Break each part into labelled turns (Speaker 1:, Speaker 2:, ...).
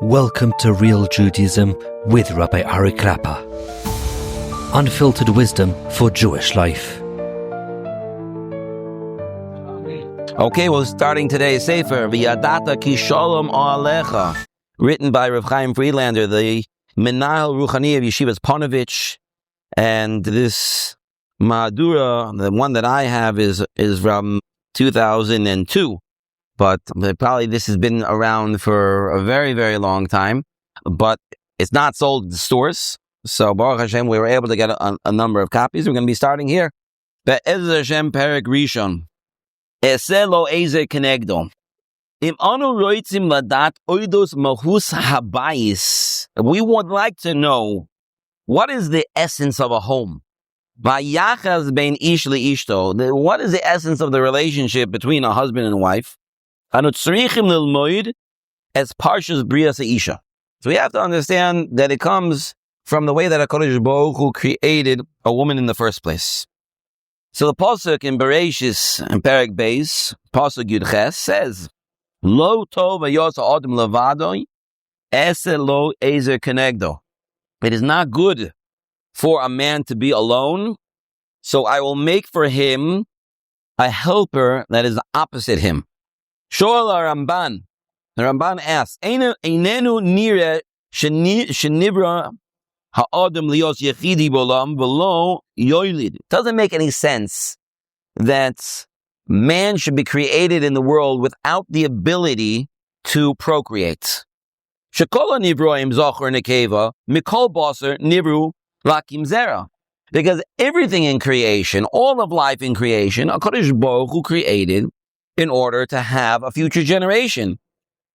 Speaker 1: Welcome to Real Judaism with Rabbi Klapper. Unfiltered wisdom for Jewish life.
Speaker 2: Okay, well, starting today's Sefer, V'yadata ki shalom alecha, written by Rav Chaim Friedlander, the Menahel Ruchani of Yeshivas Ponevezh, and this Mahadura, the one that I have, is from 2002. But probably this has been around for a very, very long time. But it's not sold in stores. So Baruch Hashem, we were able to get a number of copies. We're going to be starting here. Be'ez Hashem Perek Rishon. Eseh lo eze kenegdo. Im anu roitzim ladat oidos mahus habayis. We would like to know, what is the essence of a home? Vayachaz bein ish leishto. What is the essence of the relationship between a husband and a wife? Anu tzrichim lilmoid as parshas brias isha. So we have to understand that it comes from the way that HaKadosh Baruch Hu created a woman in the first place. So the pasuk in Bereshis and Perek Beis, pasuk Yud Ches, says, "Lo tov vayasa adam levado, ese lo ezer kenegdo." It is not good for a man to be alone, so I will make for him a helper that is opposite him. Shoal Ramban. The Ramban asks, "Einenu nire shenibra ha'adam lios yechidi bolam v'lo yoylid." It doesn't make any sense that man should be created in the world without the ability to procreate. Shekola nivroim zocher nekeva mikol baser nivru lakim zera. Because everything in creation, all of life in creation, HaKadosh Baruch Hu created in order to have a future generation,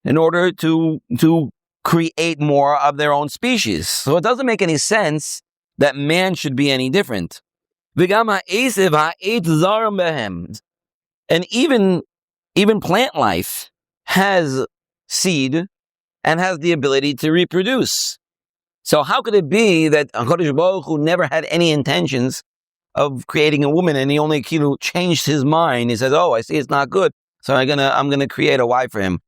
Speaker 2: in order to create more of their own species. So it doesn't make any sense that man should be any different. And even plant life has seed and has the ability to reproduce. So how could it be that HaKadosh Baruch Hu never had any intentions of creating a woman, and he only changed his mind? He says, "Oh, I see it's not good, so I'm gonna create a wife for him."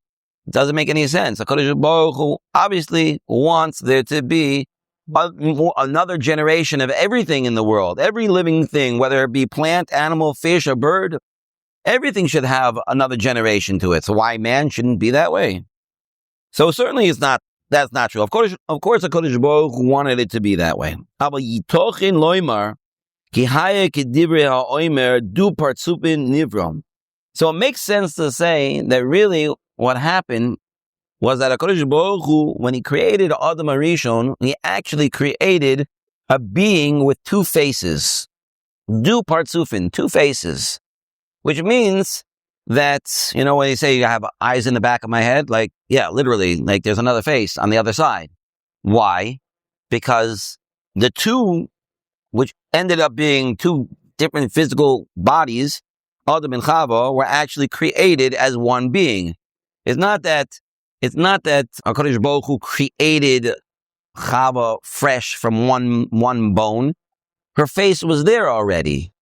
Speaker 2: It doesn't make any sense. HaKadosh Baruch Hu obviously wants there to be another generation of everything in the world. Every living thing, whether it be plant, animal, fish, or bird, everything should have another generation to it. So why man shouldn't be that way? So certainly that's not true. Of course, HaKadosh Baruch Hu wanted it to be that way. So it makes sense to say that really what happened was that HaKadosh Baruch Hu, when he created Adam HaRishon, he actually created a being with two faces. Du partsufin, two faces. Which means that, when you say you have eyes in the back of my head, literally, there's another face on the other side. Why? Because the two, which ended up being two different physical bodies, Adam and Chava, were actually created as one being. It's not that HaKadosh Baruch Hu created Chava fresh from one bone. Her face was there already.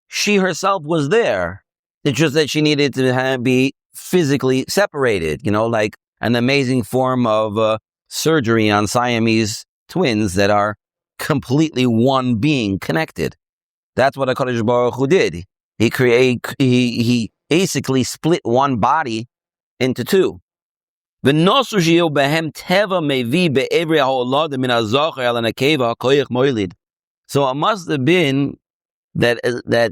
Speaker 2: She herself was there. It's just that she needed to be physically separated, like an amazing form of surgery on Siamese twins that are completely one being connected. That's what HaKadosh Baruch Hu did. He basically split one body into two. So it must have been that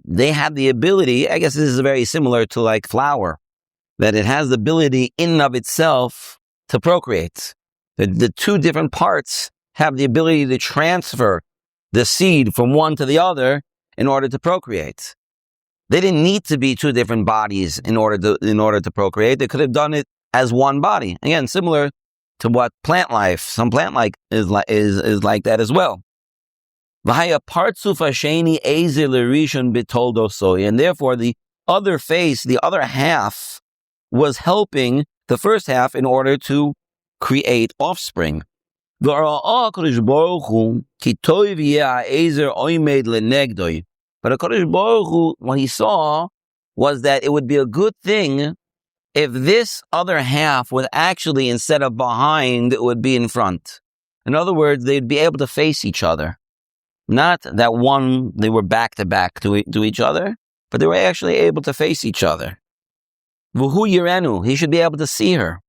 Speaker 2: they had the ability, I guess this is very similar to like flour, that it has the ability in and of itself to procreate. The two different parts have the ability to transfer the seed from one to the other in order to procreate. They didn't need to be two different bodies in order to procreate. They could have done it as one body. Again, similar to what plant life, some plant life is like that as well. And therefore, the other face, the other half, was helping the first half in order to create offspring. But HaKadosh Baruch Hu, what he saw was that it would be a good thing if this other half was actually, instead of behind, it would be in front. In other words, they'd be able to face each other. Not that they were back to back to each other, but they were actually able to face each other. V'hu yirenu, he should be able to see her.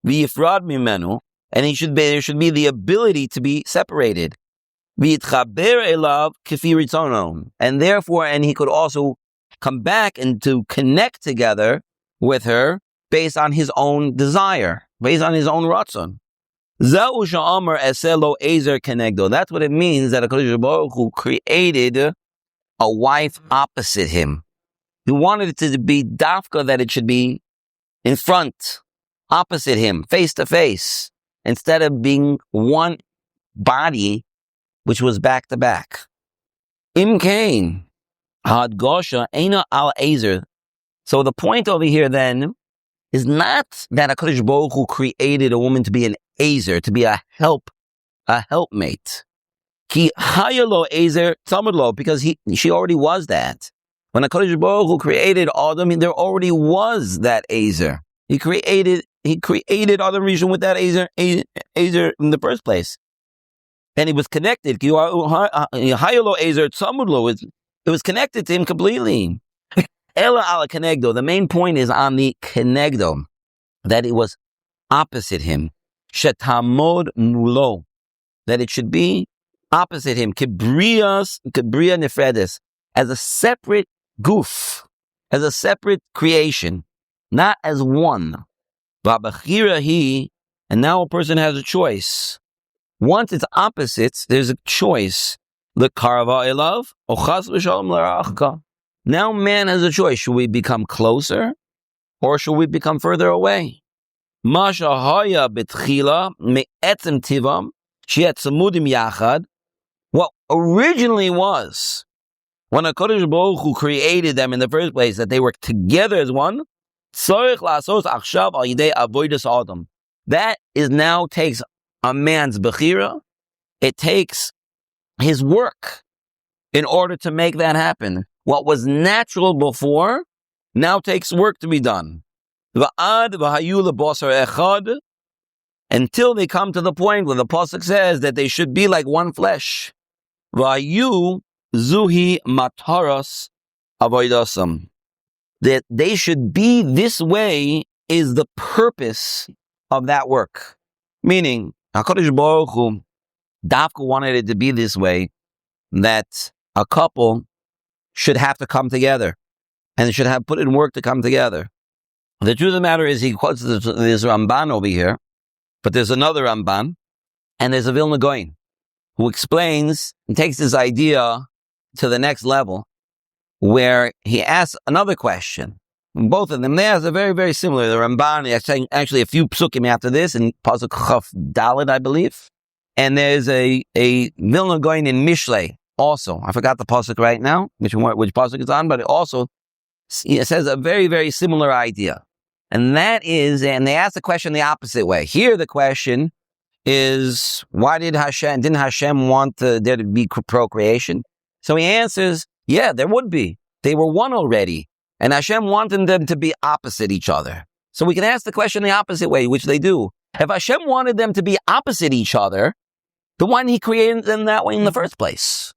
Speaker 2: V'yifrad mimenu, and there should be the ability to be separated. V'yitchaber elav k'fi ritzono, and therefore, and he could also come back and to connect together with her based on his own desire, based on his own ratzon. Zeu she'amar eseh lo ezer kenegdo. That's what it means that HaKadosh Baruch Hu created a wife opposite him. He wanted it to be dafka, that it should be in front, opposite him, face to face, instead of being one body, which was back to back. Im kain hadgosha eina al ezer. So the point over here then is not that HaKadosh Baruch Hu created a woman to be an ezer, to be a helpmate. Ki hayalo ezer tamudlo, because she already was that. When HaKadosh Baruch Hu created Adam, there already was that ezer. He created Adam Rishon with that ezer in the first place, and he was connected. Hayalo ezer tamudlo, it was connected to him completely. Ela ala kenegdo. The main point is on the kenegdo, that it was opposite him. Shetamod mulo, that it should be opposite him. Kibria nefredes, as a separate goof, as a separate creation, not as one. V'abachira hi, and now a person has a choice. Once it's opposites, there's a choice. L'karva elav, o chas v'shalom l'rachka. Now man has a choice. Should we become closer or should we become further away? Masha haya betchila me'etzem tivam she'et samudim yachad. What originally was, when HaKadosh Baruch Hu created them in the first place, that they were together as one, that is now takes a man's bechira. It takes his work in order to make that happen. What was natural before now takes work to be done. Until they come to the point where the pasuk says that they should be like one flesh. Vayu zuhi mataras avoidasam. That they should be this way is the purpose of that work. Meaning, HaKadosh Baruch Hu Dafka wanted it to be this way, that a couple should have to come together and should have put in work to come together. The truth of the matter is, he quotes this Ramban over here, but there's another Ramban, and there's a Vilna Gaon who explains and takes this idea to the next level, where he asks another question. Both of them, they are very, very similar. The Ramban is actually a few psukim after this, in Pasuk Chaf Daled, I believe. And there's a Vilna Gaon in Mishlei also. I forgot the pasuk right now, which pasuk it's on, but it says a very, very similar idea. And that is, and they ask the question the opposite way. Here the question is, didn't Hashem want there to be procreation? So he answers, yeah, there would be. They were one already. And Hashem wanted them to be opposite each other. So we can ask the question the opposite way, which they do. If Hashem wanted them to be opposite each other, then why didn't he create them that way in the first place?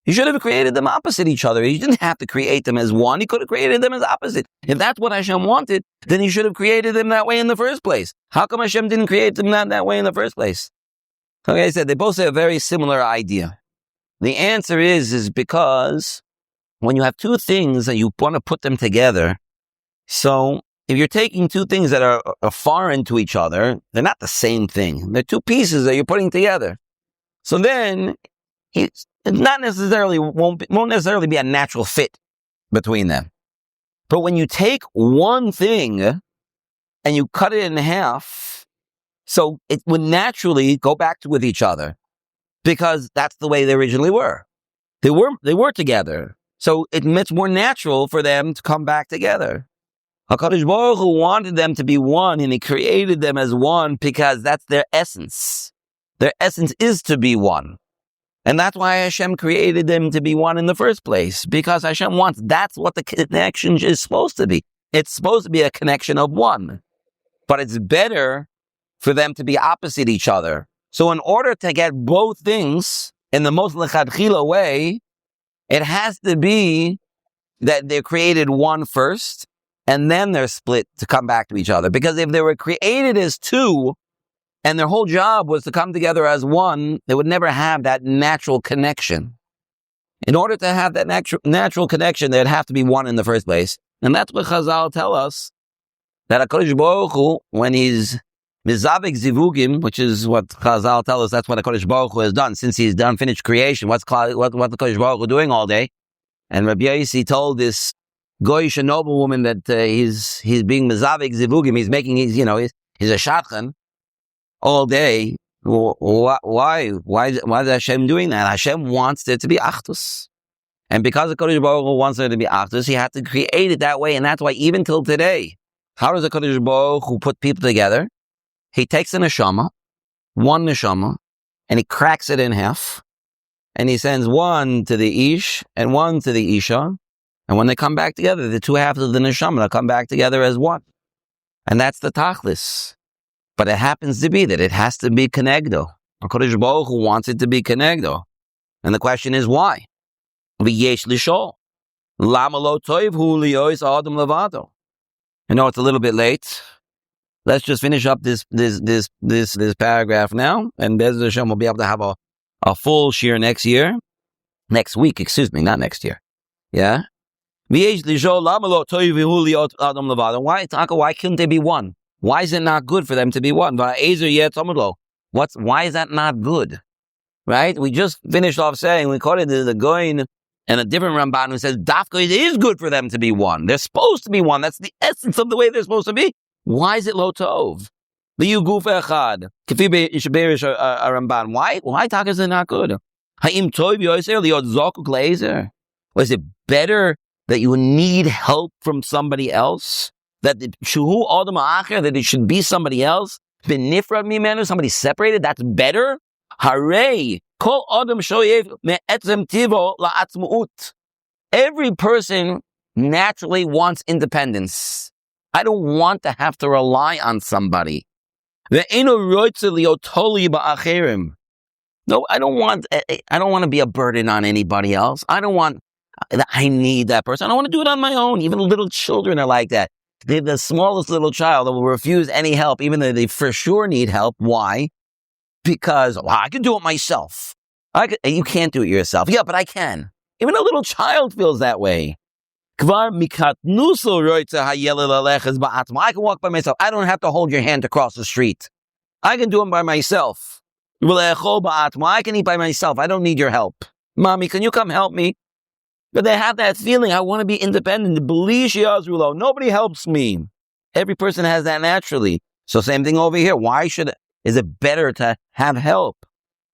Speaker 2: He should have created them opposite each other. He didn't have to create them as one. He could have created them as opposite. If that's what Hashem wanted, then he should have created them that way in the first place. How come Hashem didn't create them that way in the first place? Like I said, they both say a very similar idea. The answer is because when you have two things and you want to put them together, so if you're taking two things that are foreign to each other, they're not the same thing. They're two pieces that you're putting together. So then it's not necessarily won't necessarily be a natural fit between them. But when you take one thing and you cut it in half, so it would naturally go back with each other, because that's the way they originally were. They were together. So it's more natural for them to come back together. HaKadosh Baruch Hu wanted them to be one, and he created them as one because that's their essence. Their essence is to be one. And that's why Hashem created them to be one in the first place, because Hashem wants, that's what the connection is supposed to be. It's supposed to be a connection of one, but it's better for them to be opposite each other. So in order to get both things in the most lechatchila way, it has to be that they're created one first, and then they're split to come back to each other. Because if they were created as two, and their whole job was to come together as one, they would never have that natural connection. In order to have that natural connection, they'd have to be one in the first place. And that's what Chazal tell us, that HaKadosh Baruch Hu, when he's mizavik zivugim, which is what Chazal tell us, that's what HaKadosh Baruch Hu has done. Since he's done finished creation, what's the HaKadosh Baruch Hu doing all day? And Rabbi Yossi told this Goyish noble woman that he's being mizavik zivugim, he's a shadchan all day. Why is Hashem doing that? Hashem wants there to be achdus. And because the Kodesh Baruch Hu wants there to be achdus, he had to create it that way. And that's why even till today, how does the Kodesh Baruch Hu put people together? He takes a neshama, one neshama, and he cracks it in half. And he sends one to the ish and one to the isha. And when they come back together, the two halves of the neshama will come back together as one. And that's the tachlis. But it happens to be that it has to be kenegdo. HaKadosh Baruch Hu wants it to be kenegdo. And the question is why? V'yesh lishol. Lama lo toiv hu liyois adam levado. I know it's a little bit late. Let's just finish up this paragraph now, and Be'ez Hashem will be able to have a full shir next week, not next year. Yeah? V'yesh lishol lama lo toiv hu liyois adam levado. Why couldn't they be one? Why is it not good for them to be one? Why is that not good? Right? We just finished off saying, we quoted the Gaon and a different Ramban who says, Dafka, it is good for them to be one. They're supposed to be one. That's the essence of the way they're supposed to be. Why is it lo tov? Liyu guf echad. Kifi be'ishaberish a Ramban. Why talk is it not good? Ha'im tov yoser liot zokuk le'ezer. Was it better that you need help from somebody else? That it should be somebody else, benifrad mimenu, somebody separated, that's better? Hooray! Kol adam shoyev me'etzem tivo la'atzmuut. Every person naturally wants independence. I don't want to have to rely on somebody. No, I don't want to be a burden on anybody else. I need that person. I don't want to do it on my own. Even little children are like that. They're the smallest little child that will refuse any help, even though they for sure need help. Why? Because I can do it myself. You can't do it yourself. Yeah, but I can. Even a little child feels that way. I can walk by myself. I don't have to hold your hand to cross the street. I can do it by myself. I can eat by myself. I don't need your help. Mommy, can you come help me? But they have that feeling, I want to be independent. Nobody helps me. Every person has that naturally. So same thing over here. Is it better to have help?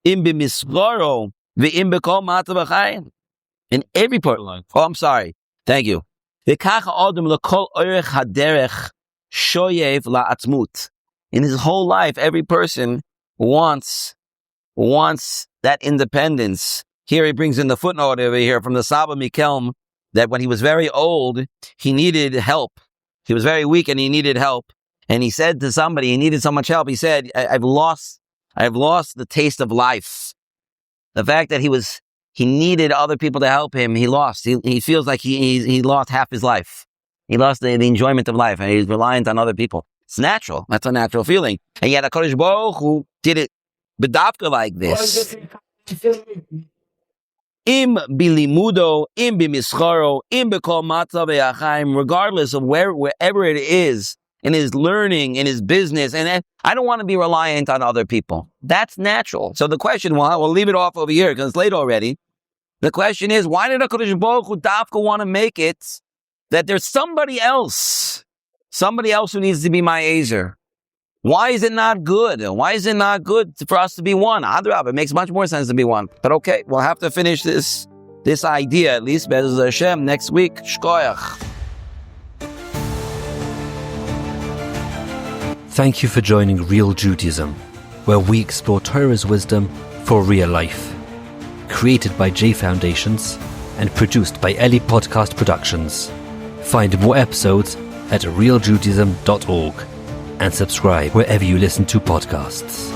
Speaker 2: In every part. Oh, I'm sorry. Thank you. In his whole life, every person wants that independence. Here he brings in the footnote over here from the Saba Mikelm that when he was very old, he needed help. He was very weak and he needed help. And he said to somebody, he needed so much help. He said, I've lost the taste of life. The fact that he needed other people to help him, he lost. He feels like he lost half his life. He lost the enjoyment of life and he's reliant on other people. It's natural. That's a natural feeling. And yet HaKadosh Baruch Hu did it b'dafka like this. Im bilimudo, im bimischaro, im bekol matzav ve'achaim, regardless of wherever it is, in his learning, in his business, and I don't want to be reliant on other people. That's natural. So the question, we'll leave it off over here because it's late already. The question is, why did HaKadosh Baruch Hu dafka want to make it that there's somebody else who needs to be my Ezer? Why is it not good? Why is it not good for us to be one? Adrab, it makes much more sense to be one. But okay, we'll have to finish this idea, at least, Be'ez Hashem, next week. Shkoyach.
Speaker 1: Thank you for joining Real Judaism, where we explore Torah's wisdom for real life. Created by J Foundations and produced by Eli Podcast Productions. Find more episodes at realjudaism.org and subscribe wherever you listen to podcasts.